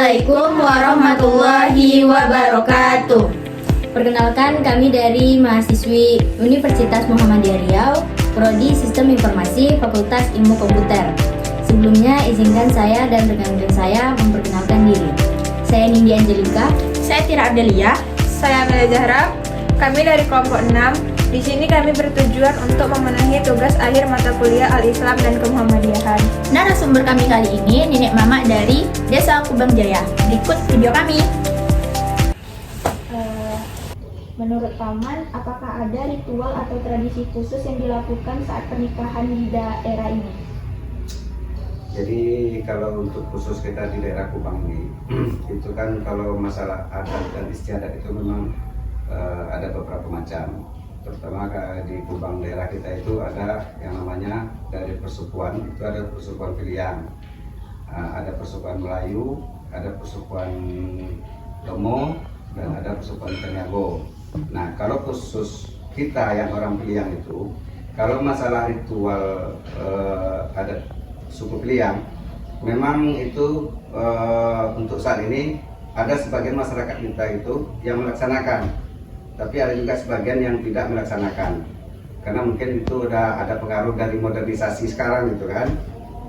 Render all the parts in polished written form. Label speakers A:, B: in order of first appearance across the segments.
A: Assalamualaikum warahmatullahi wabarakatuh. Perkenalkan, kami dari mahasiswi Universitas Muhammadiyah Riau, Prodi Sistem Informasi, Fakultas Ilmu Komputer. Sebelumnya, izinkan saya dan rekan-rekan saya memperkenalkan diri. Saya Nindi Angelika.
B: Saya Tira Abdelia. Saya Amelia Zahra. Kami dari kelompok 6. Di sini kami bertujuan untuk memenuhi tugas akhir mata kuliah Al-Islam dan Kemuhammadiyahan.
C: Narasumber kami kali ini Nenek Mama dari Desa Kubang Jaya. Berikut video kami.
D: Menurut Paman, apakah ada ritual atau tradisi khusus yang dilakukan saat pernikahan di daerah ini?
E: Jadi kalau untuk khusus kita di daerah Kubang ini, itu kan kalau masalah adat dan istiadat itu memang ada beberapa macam. Terutama di Kubang daerah kita itu ada yang namanya dari persukuan, itu ada persukuan pilihan, ada persukuan Melayu, ada persukuan Domo, dan ada persukuan Tenyago. Nah, kalau khusus kita yang orang pilihan itu, kalau masalah ritual adat suku pilihan, memang itu untuk saat ini ada sebagian masyarakat kita itu yang melaksanakan, tapi ada juga sebagian yang tidak melaksanakan, karena mungkin itu udah ada pengaruh dari modernisasi sekarang gitu kan.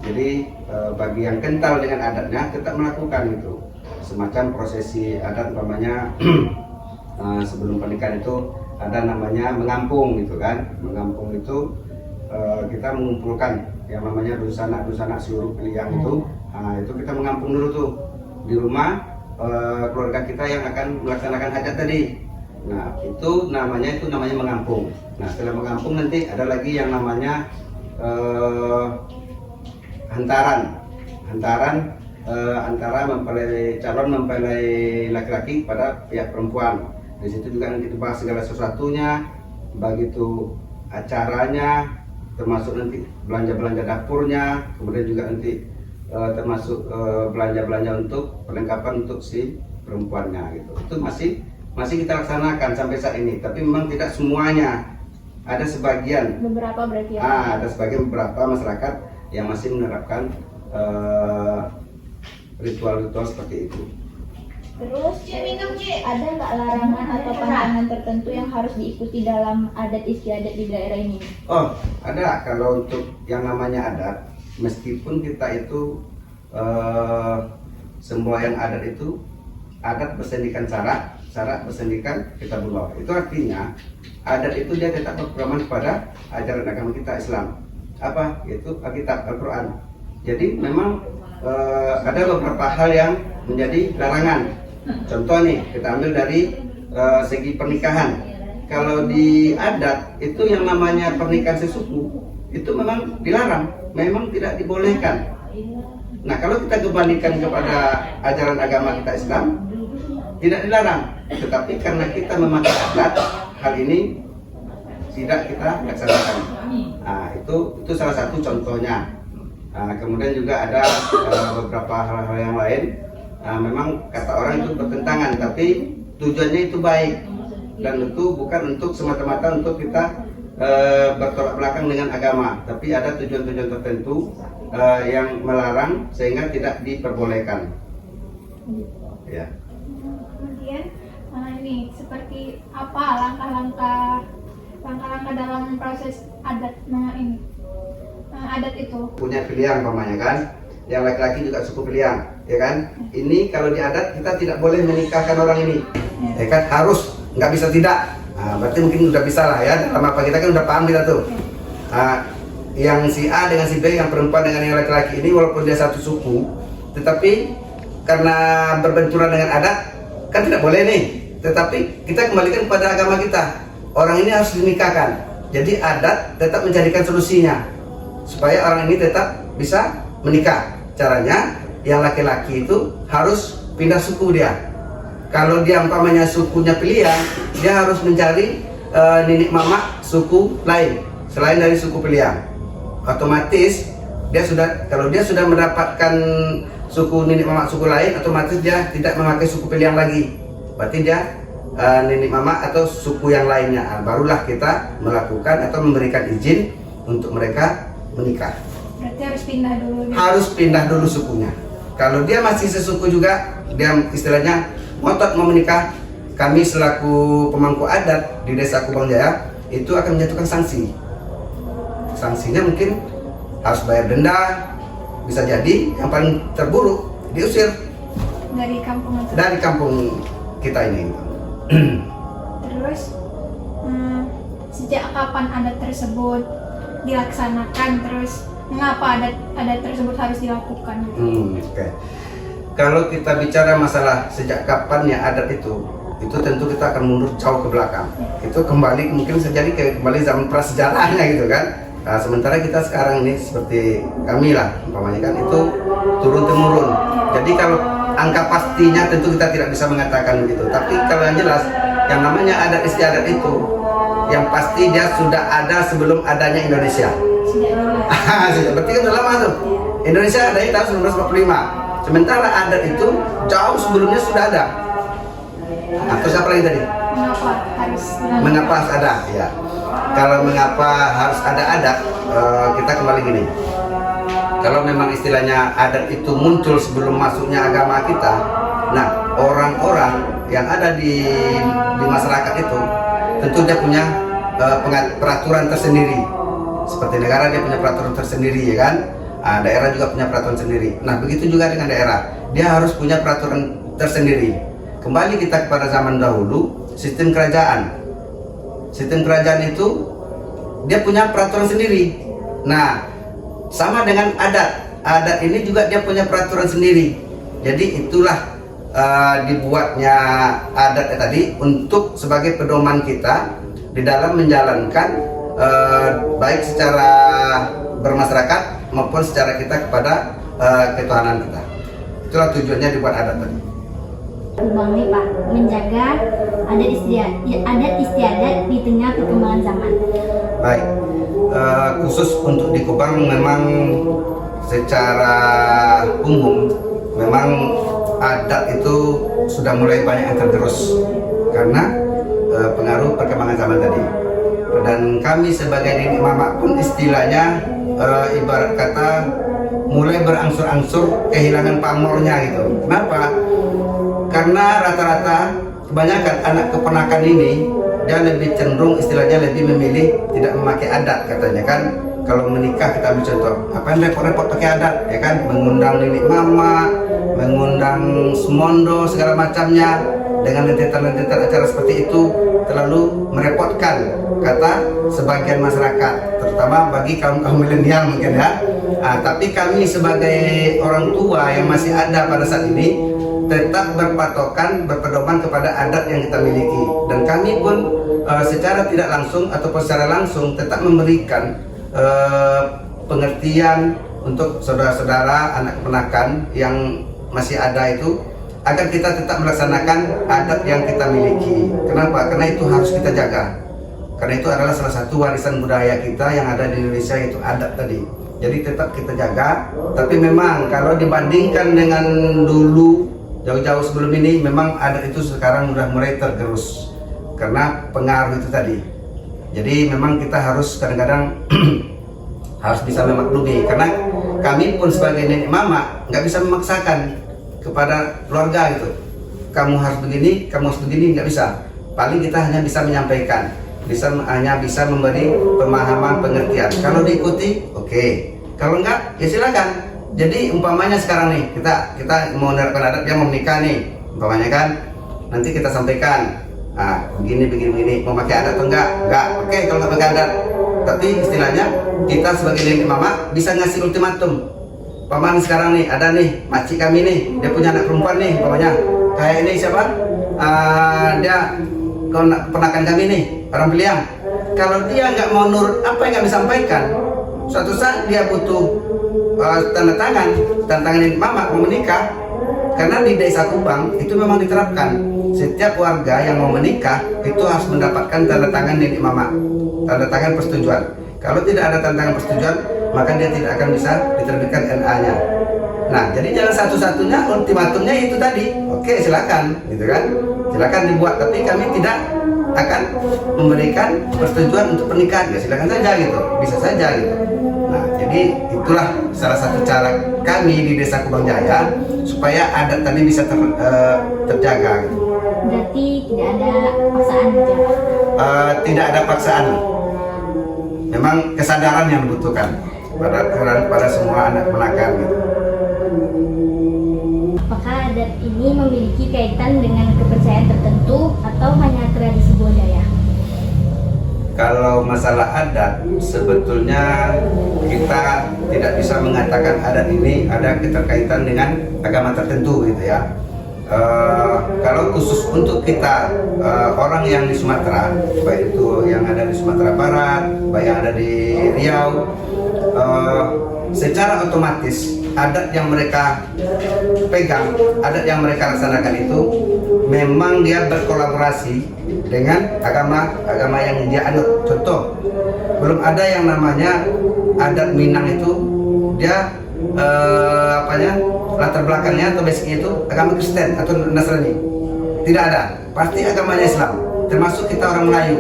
E: Jadi bagi yang kental dengan adatnya tetap melakukan itu, semacam prosesi adat umpamanya sebelum pernikahan itu ada namanya mengampung gitu kan. Mengampung itu kita mengumpulkan yang namanya dusanak seluruh pilihan itu kita mengampung dulu tuh di rumah keluarga kita yang akan melaksanakan hajat tadi. Nah, itu namanya mengampung. Nah, setelah mengampung nanti ada lagi yang namanya hantaran antara mempelai calon mempelai laki-laki pada pihak perempuan. Di situ juga nanti dibahas segala sesuatunya, begitu acaranya, termasuk nanti belanja dapurnya, kemudian juga nanti termasuk belanja untuk perlengkapan untuk si perempuannya gitu. Itu masih kita laksanakan sampai saat ini, tapi memang tidak semuanya. Ada sebagian,
D: Beberapa berarti ya?
E: ada sebagian beberapa masyarakat yang masih menerapkan ritual-ritual seperti itu.
D: Terus, ada nggak larangan atau pantangan tertentu yang harus diikuti dalam adat istiadat di daerah ini?
E: Oh, ada. Kalau untuk yang namanya adat, meskipun kita itu semboyan adat itu adat bersendikan syarat bersendikan kitabullah. Itu artinya adat itu dia tetap berpedoman pada ajaran agama kita Islam. Apa? Yaitu Alkitab, Al-Quran. Jadi memang ada beberapa hal yang menjadi larangan. Contoh nih, kita ambil dari segi pernikahan. Kalau di adat itu yang namanya pernikahan sesuku itu memang dilarang, memang tidak dibolehkan. Nah, kalau kita kembalikan kepada ajaran agama kita Islam, tidak dilarang, tetapi karena kita memakai adat, hal ini tidak kita laksanakan. Nah, itu salah satu contohnya. Nah, kemudian juga ada beberapa hal-hal yang lain. Nah, memang kata orang itu bertentangan, tapi tujuannya itu baik, dan itu bukan untuk semata-mata untuk kita bertolak belakang dengan agama, tapi ada tujuan-tujuan tertentu yang melarang sehingga tidak diperbolehkan. Ya.
F: Kemudian ini seperti apa langkah-langkah dalam proses adat adat itu?
E: Punya pilihan umpamanya kan, yang laki-laki juga suku pilihan, ya kan? Ini kalau di adat kita tidak boleh menikahkan orang ini, ya kan? Harus, nggak bisa tidak. Nah, berarti mungkin udah bisa lah ya, dalam apa kita kan udah paham kita tuh. Yang si A dengan si B, yang perempuan dengan yang laki-laki ini walaupun dia satu suku, tetapi karena berbenturan dengan adat kan tidak boleh nih. Tetapi kita kembalikan kepada agama kita, orang ini harus dinikahkan. Jadi adat tetap mencarikan solusinya supaya orang ini tetap bisa menikah. Caranya yang laki-laki itu harus pindah suku dia. Kalau dia umpamanya sukunya pilihan, dia harus mencari nenek mama suku lain selain dari suku pilihan. Otomatis kalau dia sudah mendapatkan suku nenek mama suku lain, otomatis dia tidak memakai suku pilihan lagi. Berarti dia nenek mama atau suku yang lainnya. Barulah kita melakukan atau memberikan izin untuk mereka menikah.
F: Berarti harus pindah dulu.
E: Harus pindah dulu sukunya. Kalau dia masih sesuku juga, dia istilahnya ngotot mau menikah, kami selaku pemangku adat di Desa Kubang Jaya itu akan menjatuhkan sanksi. Sanksinya mungkin harus bayar denda, bisa jadi yang paling terburuk diusir
F: Dari kampung itu.
E: dari kampung kita ini.
F: Terus sejak kapan adat tersebut dilaksanakan? Terus mengapa adat tersebut harus dilakukan?
E: Oke. Kalau kita bicara masalah sejak kapan ya adat itu tentu kita akan mundur jauh ke belakang. Itu kembali mungkin sejadi kembali zaman prasejarahnya gitu kan. Nah, sementara kita sekarang ini seperti kami lah, umpamanya kan itu turun temurun. Jadi kalau angka pastinya tentu kita tidak bisa mengatakan begitu. Tapi kalau yang jelas, yang namanya adat istiadat itu, yang pasti dia sudah ada sebelum adanya Indonesia. Berarti kan udah lama tuh. Indonesia adanya tahun 1945. Sementara adat itu jauh sebelumnya sudah ada. Nah, terus apa lagi tadi? Mengapa harus ada? Ya. Kalau mengapa harus ada adat, kita kembali gini. Kalau memang istilahnya adat itu muncul sebelum masuknya agama kita, nah orang-orang yang ada di masyarakat itu tentu dia punya peraturan tersendiri. Seperti negara dia punya peraturan tersendiri, ya kan? Nah, daerah juga punya peraturan sendiri. Nah, begitu juga dengan daerah, dia harus punya peraturan tersendiri. Kembali kita kepada zaman dahulu, sistem kerajaan. Sistem kerajaan itu dia punya peraturan sendiri. Nah, sama dengan adat. Adat ini juga dia punya peraturan sendiri. Jadi itulah dibuatnya adat tadi untuk sebagai pedoman kita di dalam menjalankan baik secara bermasyarakat maupun secara kita kepada ketuhanan kita. Itulah tujuannya dibuat adat tadi.
A: Kubang nih Pak, menjaga adat istiadat di tengah perkembangan zaman.
E: Baik, khusus untuk di Kubang memang secara umum memang adat itu sudah mulai banyak yang tergerus karena pengaruh perkembangan zaman tadi. Dan kami sebagai nenek mama pun istilahnya ibarat kata mulai berangsur-angsur kehilangan pamornya gitu. Kenapa? Karena rata-rata kebanyakan anak keponakan ini dia lebih cenderung istilahnya lebih memilih tidak memakai adat katanya kan. Kalau menikah kita ambil contoh, apa yang repot-repot pakai adat ya kan, mengundang nenek mama, mengundang semondo segala macamnya dengan rentetan-rentetan acara seperti itu terlalu merepotkan kata sebagian masyarakat, terutama bagi kaum milenial mungkin ya. Tapi kami sebagai orang tua yang masih ada pada saat ini tetap berpatokan, berpedoman kepada adat yang kita miliki, dan kami pun secara tidak langsung ataupun secara langsung tetap memberikan pengertian untuk saudara-saudara anak keponakan yang masih ada itu agar kita tetap melaksanakan adat yang kita miliki. Kenapa? Karena itu harus kita jaga. Karena itu adalah salah satu warisan budaya kita yang ada di Indonesia, yaitu adat tadi. Jadi tetap kita jaga. Tapi memang kalau dibandingkan dengan dulu jauh-jauh sebelum ini, memang adat itu sekarang sudah mulai tergerus karena pengaruh itu tadi. Jadi memang kita harus kadang-kadang harus bisa memaklumi, karena kami pun sebagai nenek mama nggak bisa memaksakan kepada keluarga gitu. Kamu harus begini, kamu harus begini, nggak bisa. Paling kita hanya bisa menyampaikan, hanya bisa memberi pemahaman, pengertian. Kalau diikuti, oke. Kalau enggak, ya silakan. Jadi umpamanya sekarang nih kita mau menerapkan adat, dia mau menikah nih, umpamanya kan, nanti kita sampaikan, begini, mau pakai adat atau enggak, oke kalau nggak pakai adat. Tapi istilahnya kita sebagai nenek mama bisa ngasih ultimatum. Paman sekarang nih ada nih makcik kami nih, dia punya anak perempuan nih, umpamanya kayak ini siapa? Dia keponakan kami nih, orang Beliang. Kalau dia nggak mau nurut apa yang kami sampaikan, suatu saat dia butuh tanda tangan nenek mama mau menikah. Karena di Desa Kubang itu memang diterapkan, setiap warga yang mau menikah itu harus mendapatkan tanda tangan nenek mama, tanda tangan persetujuan. Kalau tidak ada tanda tangan persetujuan, maka dia tidak akan bisa diterbitkan NA-nya. Nah, jadi jalan satu-satunya ultimatumnya itu tadi. Oke, silakan, gitu kan? Silakan dibuat, tapi kami tidak akan memberikan persetujuan untuk pernikahan. Ya silakan saja gitu, bisa saja gitu. Nah, jadi itulah salah satu cara kami di Desa Kubang Jaya supaya adat tadi bisa terjaga. Gitu.
A: Berarti tidak ada paksaan aja.
E: Tidak ada paksaan. Memang kesadaran yang dibutuhkan pada semua anak menakan. Gitu.
A: Apakah adat ini memiliki kaitan dengan kepercayaan tertentu atau hanya tradisi budaya?
E: Kalau masalah adat, sebetulnya kita tidak bisa mengatakan adat ini ada keterkaitan dengan agama tertentu gitu ya. Kalau khusus untuk kita orang yang di Sumatera, baik itu yang ada di Sumatera Barat, baik yang ada di Riau, secara otomatis adat yang mereka pegang, adat yang mereka laksanakan itu memang dia berkolaborasi dengan agama yang dia anut. Contoh, belum ada yang namanya adat Minang itu dia latar belakangnya atau basicnya itu agama Kristen atau Nasrani. Tidak ada, pasti agamanya Islam. Termasuk kita orang Melayu.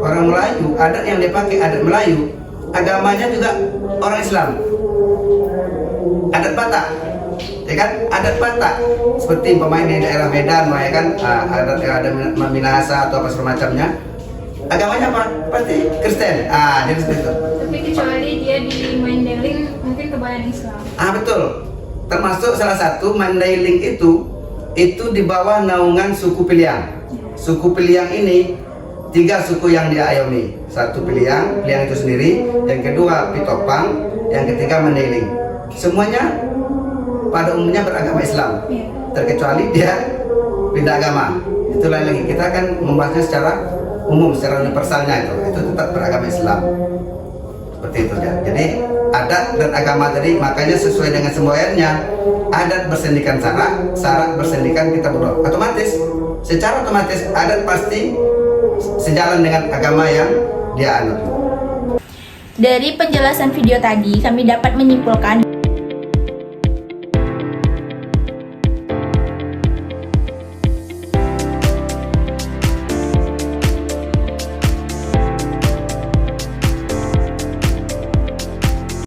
E: Orang Melayu, adat yang dipakai adat Melayu, agamanya juga orang Islam. Adat Batak, ya kan? Adat Batak seperti pemain di daerah Medan, ya kan? Adat yang ada Minahasa atau apa semacamnya. Agamanya apa? Pasti Kristen. Jadi seperti itu.
F: Tapi kecuali dia di Mandailing mungkin kebanyakan Islam.
E: Betul. Termasuk salah satu Mandailing itu di bawah naungan suku Piliang. Suku Piliang ini 3 suku yang diayomi. Satu Piliang itu sendiri, yang kedua Pitopang, yang ketiga Mandailing. Semuanya pada umumnya beragama Islam, terkecuali dia pindah agama. Itulah lagi kita akan membahasnya secara umum, secara universalnya itu tetap beragama Islam. Seperti itu ya. Jadi adat dan agama tadi makanya sesuai dengan semboyannya. Adat bersendikan syarat bersendikan kita berdoa. Secara otomatis adat pasti sejalan dengan agama yang dia anut.
C: Dari penjelasan video tadi, kami dapat menyimpulkan